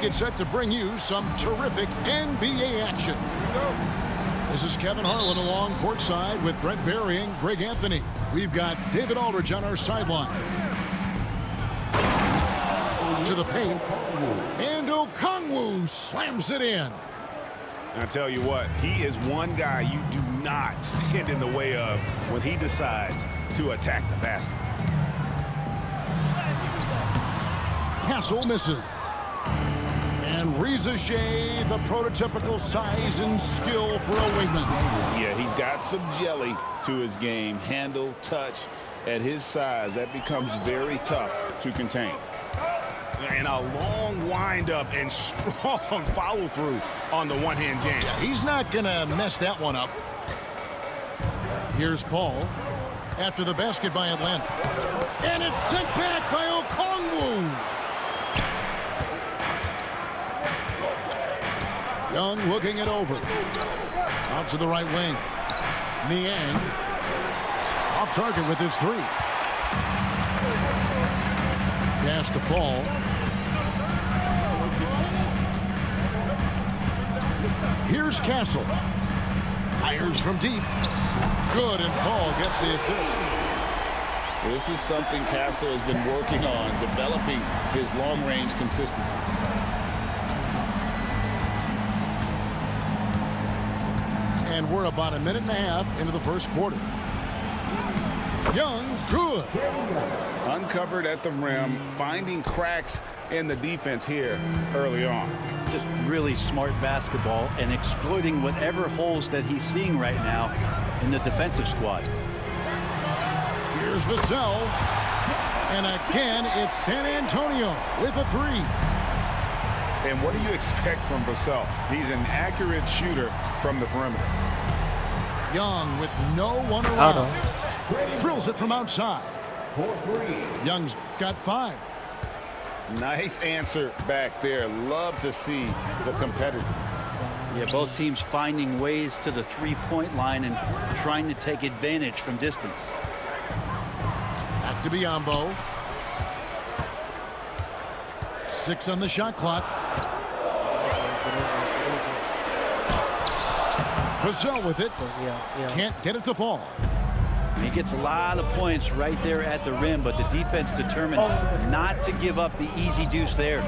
get set to bring you some terrific NBA action. This is Kevin Harlan along courtside with Brent Barry and Greg Anthony. We've got David Aldridge on our sideline. To the paint. And Okongwu slams it in. I tell you what, he is one guy you do not stand in the way of when he decides to attack the basket. Castle misses. And Reza Shea, the prototypical size and skill for a wingman. Yeah, he's got some jelly to his game. Handle, touch. At his size, that becomes very tough to contain. And a long windup and strong follow-through on the one-hand jam. Yeah, he's not going to mess that one up. Here's Paul after the basket by Atlanta. And it's sent back by Okongwu. Young looking it over. Out to the right wing. Niang. Off target with his three. Pass to Paul. Here's Castle. Fires from deep. Good, and Paul gets the assist. This is something Castle has been working on, developing his long-range consistency. And we're about a minute and a half into the first quarter. Young, good. Uncovered at the rim, finding cracks in the defense here early on. Just really smart basketball and exploiting whatever holes that he's seeing right now in the defensive squad. Here's Vassell. And again, it's San Antonio with a three. And what do you expect from Vassell? He's an accurate shooter from the perimeter. Young with no one around. Drills it from outside. Young's got 5. Nice answer back there. Love to see the competitiveness. Yeah, both teams finding ways to the three-point line and trying to take advantage from distance. Back to Biyombo. 6 on the shot clock. Vassell with it. Can't get it to fall. He gets a lot of points right there at the rim, but the defense determined not to give up the easy deuce there.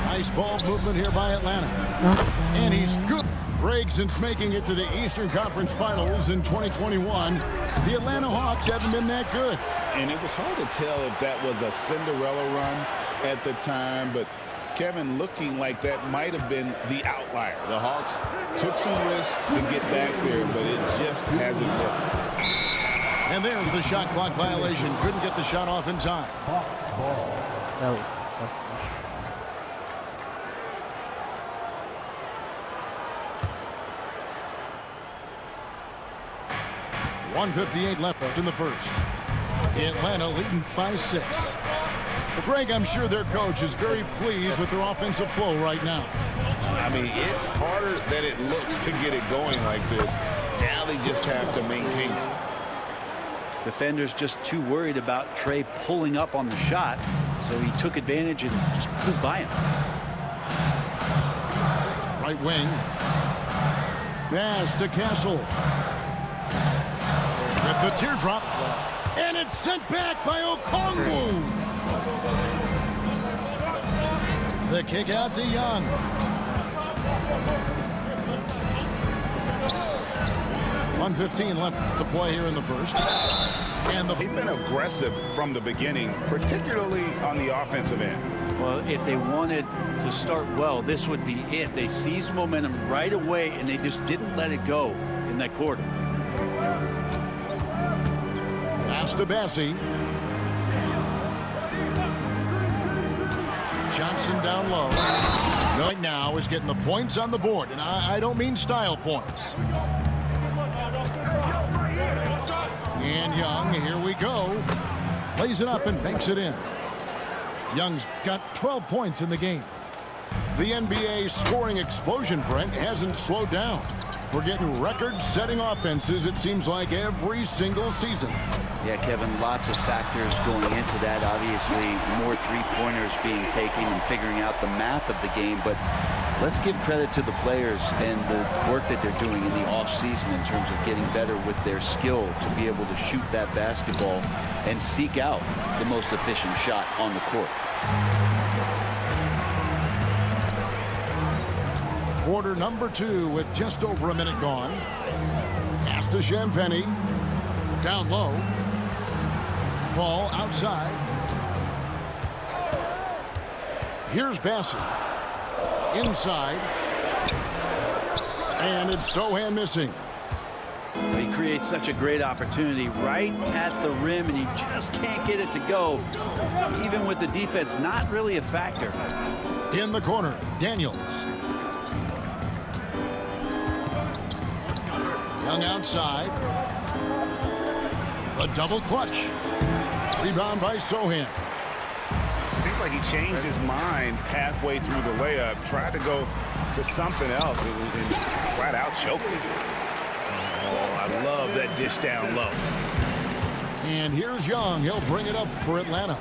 Nice ball movement here by Atlanta. And he's good. Greg, since making it to the Eastern Conference Finals in 2021, the Atlanta Hawks haven't been that good. And it was hard to tell if that was a Cinderella run at the time, but Kevin, looking like that might have been the outlier. The Hawks took some risks to get back there, but it just hasn't worked. And there's the shot clock violation. Couldn't get the shot off in time. No. 1:58 left in the first. Atlanta leading by 6. Well, Greg, I'm sure their coach is very pleased with their offensive flow right now. I mean, it's harder than it looks to get it going like this. Now they just have to maintain it. Defenders just too worried about Trae pulling up on the shot, so he took advantage and just flew by him. Right wing. Pass to Castle. With the teardrop. And it's sent back by Okongwu. The kick out to Young. .115 left to play here in the first. And They've been aggressive from the beginning, particularly on the offensive end. Well, if they wanted to start well, this would be it. They seized momentum right away, and they just didn't let it go in that quarter. Pass to Bassie. Johnson down low. Right now is getting the points on the board, and I don't mean style points. And Young, here we go. Lays it up and banks it in. Young's got 12 points in the game. The NBA scoring explosion, Brent, hasn't slowed down. We're getting record-setting offenses, it seems like, every single season. Yeah, Kevin, lots of factors going into that. Obviously, more three-pointers being taken and figuring out the math of the game. But let's give credit to the players and the work that they're doing in the off-season in terms of getting better with their skill to be able to shoot that basketball and seek out the most efficient shot on the court. Quarter number 2 with just over a minute gone. Pass to Champagnie. Down low. Ball outside. Here's Bassett. Inside. And it's Sohan missing. He creates such a great opportunity right at the rim, and he just can't get it to go. Even with the defense, not really a factor. In the corner, Daniels. Young outside. A double clutch. Rebound by Sohan. Seemed like he changed his mind halfway through the layup, tried to go to something else, and flat out choked it. Oh, I love that dish down low. And here's Young. He'll bring it up for Atlanta.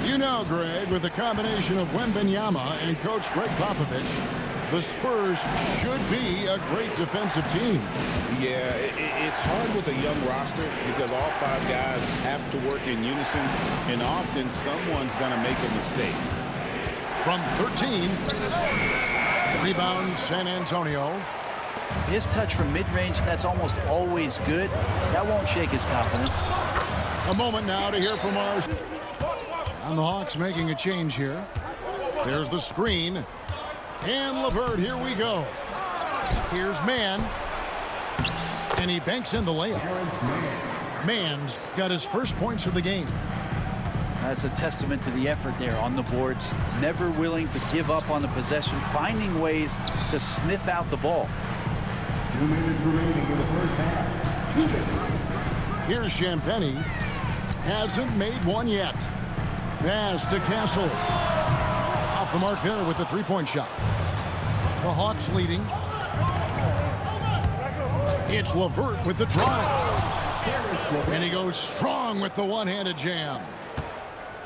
You know, Greg, with the combination of Wembanyama and Coach Greg Popovich, the Spurs should be a great defensive team. Yeah, it's hard with a young roster because all 5 guys have to work in unison, and often someone's going to make a mistake. From 13, rebound San Antonio. His touch from mid-range, that's almost always good. That won't shake his confidence. A moment now to hear from ours. And the Hawks making a change here. There's the screen. And LeVert, here we go. Here's Mann. And he banks in the layup. Mann's got his first points of the game. That's a testament to the effort there on the boards. Never willing to give up on the possession, finding ways to sniff out the ball. 2 minutes remaining in the first half. 2 minutes. Here's Champagnie. Hasn't made one yet. Pass to Castle. Off the mark there with the three-point shot. The Hawks leading. It's LeVert with the drive. And he goes strong with the one-handed jam.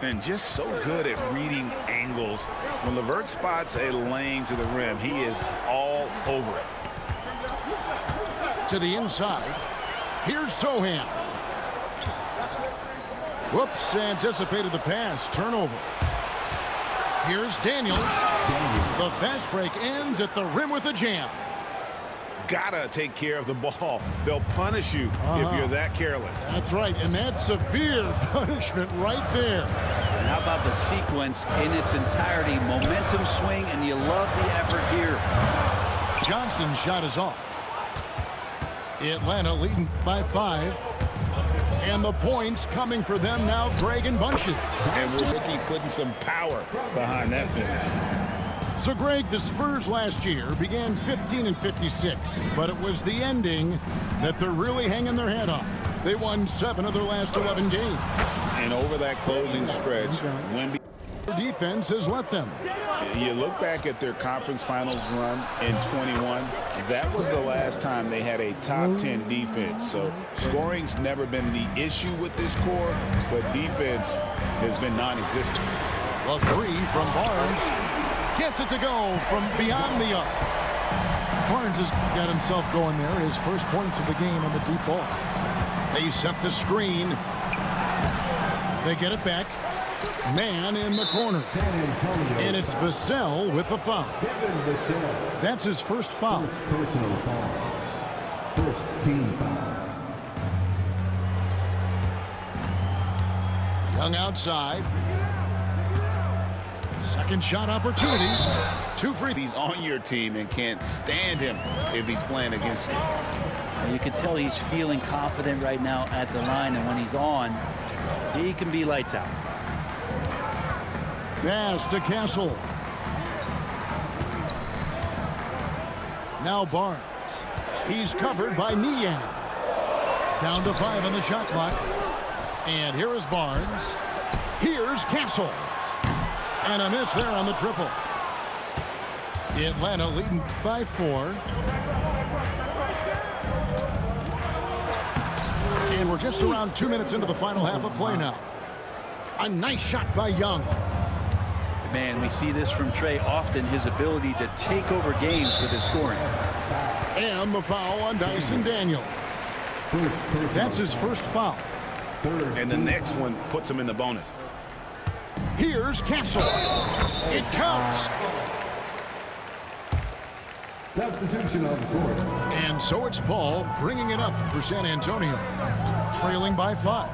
And just so good at reading angles. When LeVert spots a lane to the rim, he is all over it. To the inside. Here's Sohan. Whoops, anticipated the pass. Turnover. Here's Daniels. The fast break ends at the rim with a jam. Gotta take care of the ball. They'll punish you if you're that careless. That's right, and that's severe punishment right there. And how about the sequence in its entirety? Momentum swing, and you love the effort here. Johnson's shot is off. Atlanta leading by 5. And the points coming for them now, Greg and Bunches. And we're putting some power behind that finish. So, Greg, the Spurs last year began 15-56, but it was the ending that they're really hanging their head on. They won 7 of their last 11 games. And over that closing stretch, Wemby Defense has let them. You look back at their conference finals run in 21, that was the last time they had a top 10 defense. So scoring's never been the issue with this core, but defense has been non-existent. A 3 from Barnes. Gets it to go from beyond the arc. Barnes has got himself going there. His first points of the game on the deep ball. They set the screen. They get it back. Man in the corner. And it's Vassell with the foul. That's his first foul. Personal foul. First team foul. Young outside. Second shot opportunity. 2 free. He's on your team and can't stand him if he's playing against you. You can tell he's feeling confident right now at the line, and when he's on, he can be lights out. Pass to Castle. Now Barnes. He's covered by Niang. Down to 5 on the shot clock. And here is Barnes. Here's Castle. And a miss there on the triple. Atlanta leading by 4. And we're just around 2 minutes into the final half of play now. A nice shot by Young. Man, we see this from Trae often, his ability to take over games with his scoring. And the foul on Dyson Daniel. That's his first foul. And the next one puts him in the bonus. Here's Castle. It counts. Substitution on the court. And so it's Paul bringing it up for San Antonio, trailing by 5.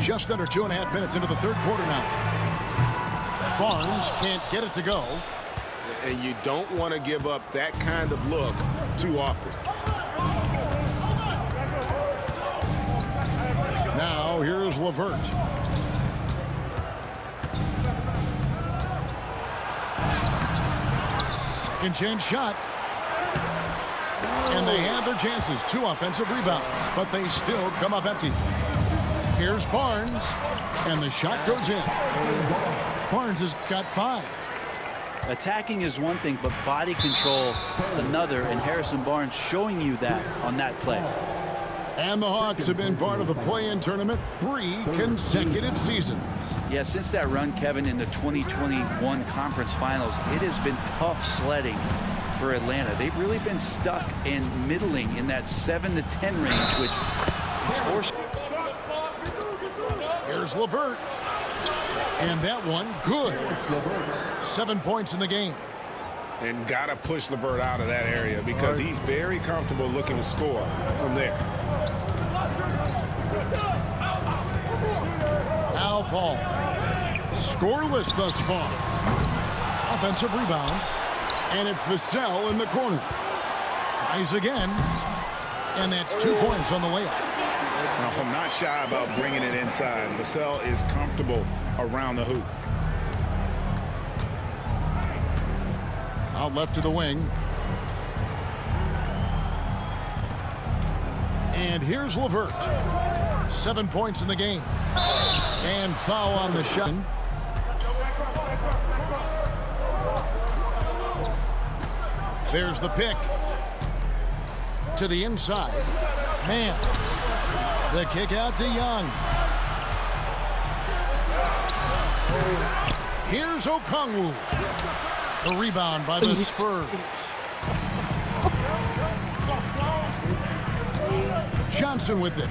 Just under 2.5 minutes into the third quarter now. Barnes can't get it to go. And you don't want to give up that kind of look too often. Now here's LeVert. Second chance shot. And they had their chances. 2 offensive rebounds, but they still come up empty. Here's Barnes, and the shot goes in. Barnes has got 5. Attacking is one thing, but body control another, and Harrison Barnes showing you that on that play. And the Hawks have been part of the play-in tournament 3 consecutive seasons. Yeah, since that run, Kevin, in the 2021 conference finals, it has been tough sledding for Atlanta. They've really been stuck and middling in that 7 to 10 range, which is forced. Here's LeVert. And that one, good. 7 points in the game. And got to push LeVert out of that area because he's very comfortable looking to score from there. Al Paul. Scoreless thus far. Offensive rebound. And it's Vassell in the corner. Tries again. And that's 2 points on the layup. I'm not shy about bringing it inside. Vassell is comfortable around the hoop. Out left to the wing. And here's LeVert. 7 points in the game. And foul on the shot. There's the pick. To the inside. Man. The kick out to Young. Here's Okongwu. The rebound by the Spurs. Johnson with it.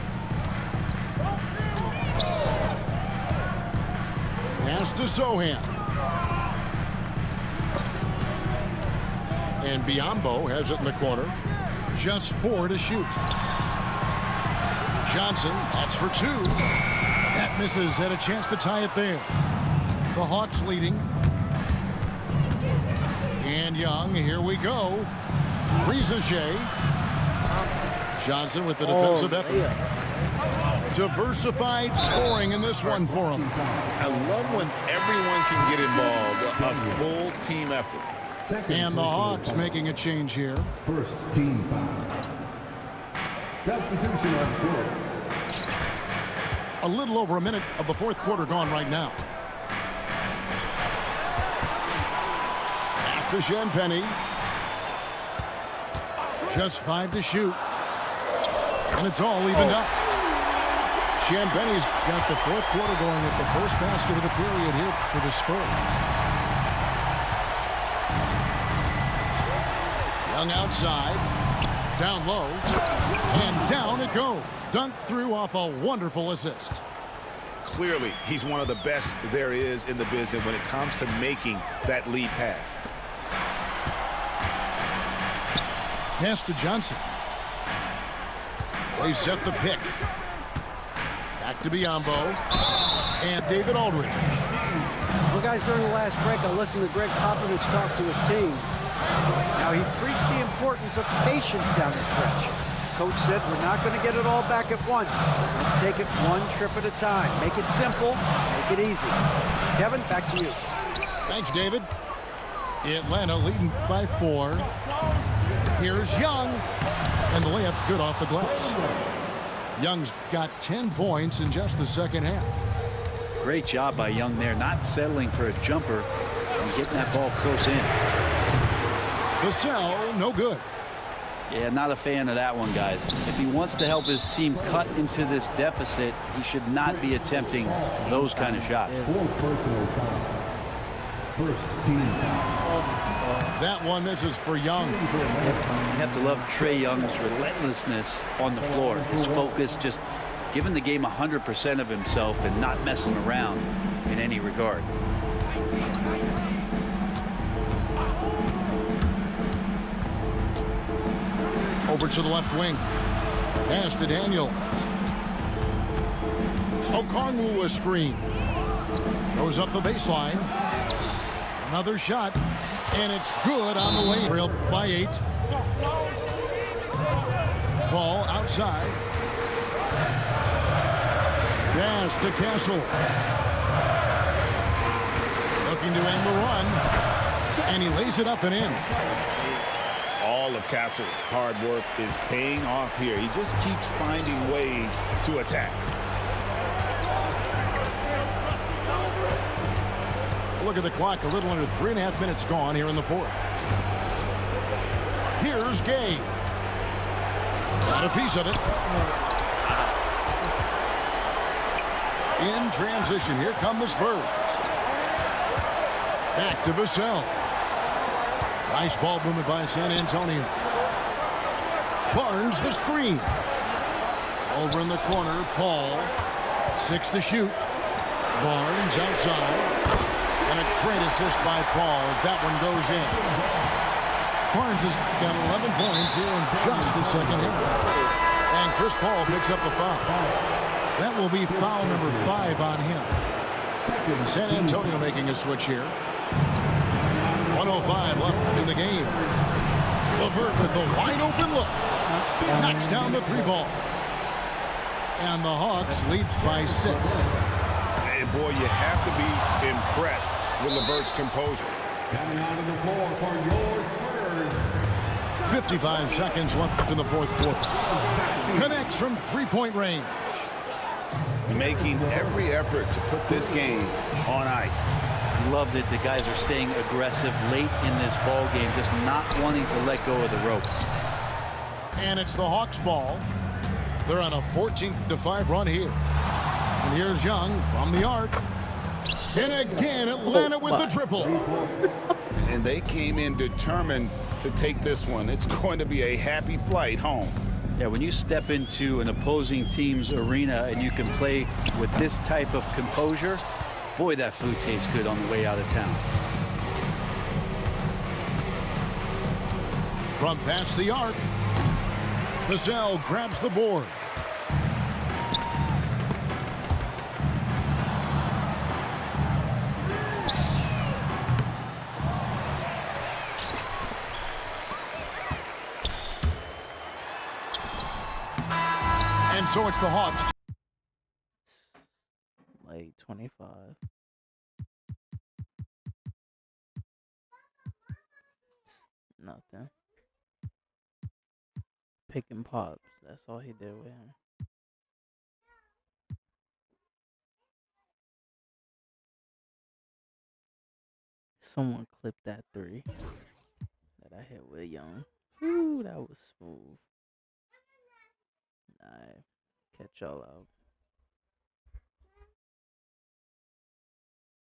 Pass to Sohan. And Biyombo has it in the corner. Just 4 to shoot. Johnson, that's for 2. That misses, had a chance to tie it there. The Hawks leading. And Young, here we go. Rizachet. Johnson with the defensive effort. Diversified scoring in this one for him. I love when everyone can get involved, a full team effort. And the Hawks making a change here. First team foul. Substitution on court. A little over a minute of the fourth quarter gone right now. Pass to Champagnie. Just 5 to shoot. And it's all evened up. Champagnie's got the fourth quarter going with the first basket of the period here for the Spurs. Young outside. Down low. And down it goes. Dunked through off a wonderful assist. Clearly, he's one of the best there is in the business when it comes to making that lead pass. Pass to Johnson. They set the pick. Back to Biyombo. And David Aldridge. Well, guys, during the last break, I listened to Greg Popovich talk to his team. Now, he preached the importance of patience down the stretch. Coach said, we're not going to get it all back at once. Let's take it one trip at a time. Make it simple, make it easy. Kevin, back to you. Thanks, David. Atlanta leading by 4. Here's Young. And the layup's good off the glass. Young's got 10 points in just the second half. Great job by Young there, not settling for a jumper and getting that ball close in. Vassell, no good. Yeah, not a fan of that one, guys. If he wants to help his team cut into this deficit, he should not be attempting those kind of shots. First team. That one misses for Young. You have to love Trae Young's relentlessness on the floor. His focus, just giving the game 100% of himself and not messing around in any regard. Over to the left wing. Pass to Daniel. Okongwu a screen. Goes up the baseline. Another shot. And it's good on the way. Trailed by 8. Ball outside. Pass to Castle. Looking to end the run. And he lays it up and in. All of Castle's hard work is paying off here. He just keeps finding ways to attack. Look at the clock. A little under 3.5 minutes gone here in the fourth. Here's Gay. Got a piece of it. In transition, here come the Spurs. Back to Vassell. Nice ball movement by San Antonio. Barnes the screen. Over in the corner, Paul. 6 to shoot. Barnes outside. And a great assist by Paul as that one goes in. Barnes has got 11 points here in just the second half. And Chris Paul picks up the foul. That will be foul number 5 on him. San Antonio making a switch here. 105 left in the game. LeVert with a wide open look. Knocks down the 3 ball. And the Hawks lead by 6. Hey, boy, you have to be impressed with LeVert's composure. Coming out of the floor for your Spurs. 55 seconds left in the fourth quarter. Connects from 3-point range. Making every effort to put this game on ice. Loved it. The guys are staying aggressive late in this ball game, just not wanting to let go of the rope. And it's the Hawks ball. They're on a 14-5 run here. And here's Young from the arc. And again, Atlanta with the triple. And they came in determined to take this one. It's going to be a happy flight home. Yeah, when you step into an opposing team's arena and you can play with this type of composure, boy, that food tastes good on the way out of town. From past the arc, Vassell grabs the board. And so it's the Hawks. Like 25. Nothing. Picking pops. That's all he did with him. Someone clipped that 3 that I hit with Young. Ooh, that was smooth. Alright, catch y'all out.